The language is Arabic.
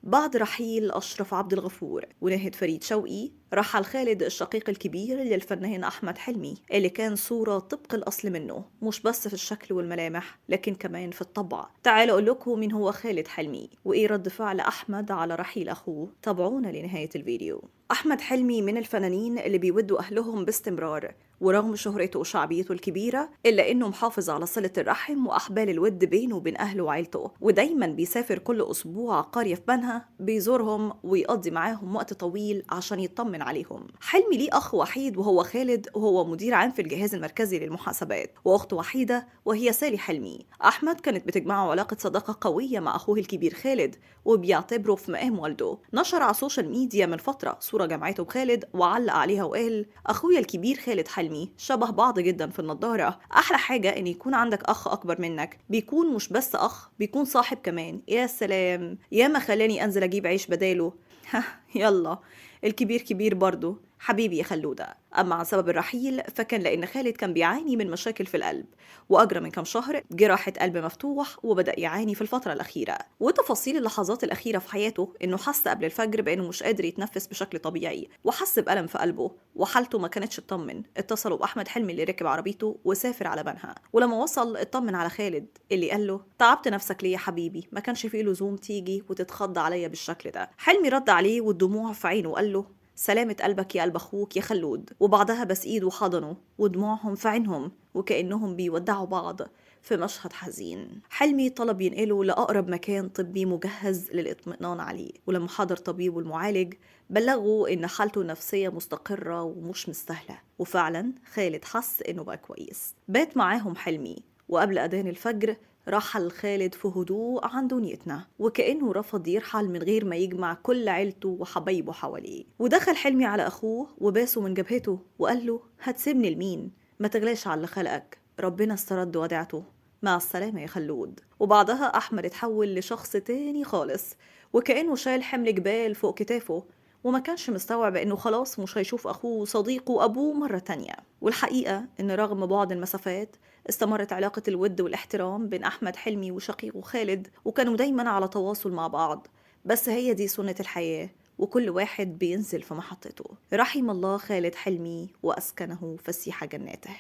بعد رحيل أشرف عبد الغفور ونهد فريد شوقي، رحل خالد الشقيق الكبير للفنان أحمد حلمي اللي كان صورة طبق الأصل منه، مش بس في الشكل والملامح لكن كمان في الطبع. تعالوا أقول لكم مين هو خالد حلمي وإيه رد فعل أحمد على رحيل أخوه. تابعونا لنهاية الفيديو. أحمد حلمي من الفنانين اللي بيودوا أهلهم باستمرار، ورغم شهرته وشعبيته الكبيرة إلا إنه محافظ على صلة الرحم وأحبال الود بينه وبين أهله وعيلته، ودايما بيسافر كل أسبوع قرية في بنها بيزورهم ويقضي معاهم وقت طويل عشان يطمن عليهم. حلمي ليه أخ وحيد وهو خالد، وهو مدير عام في الجهاز المركزي للمحاسبات، وأخت وحيدة وهي سالي حلمي. أحمد كانت بتجمعه علاقة صداقة قوية مع أخوه الكبير خالد، وبيعتبره في مقام والده. نشر على السوشيال ميديا من فترة صورة جمعته بخالد وعلق عليها وقال: أخويا الكبير خالد حلمي شبه بعض جدا في النضارة. أحلى حاجة إن يكون عندك أخ أكبر منك، بيكون مش بس أخ، بيكون صاحب كمان. يا سلام، يا ما خلاني أنزل أجيب عيش بداله. يلا، الكبير كبير برضه حبيبي يا خلودة. أما عن سبب الرحيل فكان لأن خالد كان بيعاني من مشاكل في القلب، وأجرى من كام شهر جراحة قلب مفتوح، وبدأ يعاني في الفترة الأخيرة. وتفاصيل اللحظات الأخيرة في حياته إنه حس قبل الفجر بأنه مش قادر يتنفس بشكل طبيعي، وحس بألم في قلبه وحالته ما كانتش تطمن. اتصلوا بأحمد حلمي اللي ركب عربيته وسافر على بنها، ولما وصل اطمن على خالد اللي قال له: تعبت نفسك ليه يا حبيبي؟ ما كانش فيه لزوم تيجي وتتخض عليا بالشكل ده. حلمي رد عليه والدموع في عينه وقال له: سلامة قلبك يا قلب أخوك يا خلود. وبعدها بس إيده وحضنه ودموعهم في عينهم وكأنهم بيودعوا بعض في مشهد حزين. حلمي طلب ينقله لأقرب مكان طبي مجهز للإطمئنان عليه، ولما حضر طبيبه المعالج بلغه إن حالته النفسية مستقرة ومش مستاهلة. وفعلا خالد حس إنه بقى كويس. بات معاهم حلمي، وقبل أذان الفجر رحل خالد في هدوء عن دنيتنا، وكأنه رفض يرحل من غير ما يجمع كل عيلته وحبايبه حواليه. ودخل حلمي على أخوه وباسه من جبهته وقال له: هتسيبني لمين؟ ما تغلاش على اللي خلقك، ربنا استرد وديعته، مع السلامة يا خلود. وبعدها أحمد اتحول لشخص تاني خالص، وكأنه شايل حمل جبال فوق كتافه، وما كانش مستوعب انه خلاص مش هيشوف اخوه وصديقه وابوه مرة تانية. والحقيقة ان رغم بعد المسافات استمرت علاقة الود والاحترام بين احمد حلمي وشقيقه خالد، وكانوا دايما على تواصل مع بعض. بس هي دي سنة الحياة، وكل واحد بينزل في محطته. رحم الله خالد حلمي وأسكنه فسيح جناته.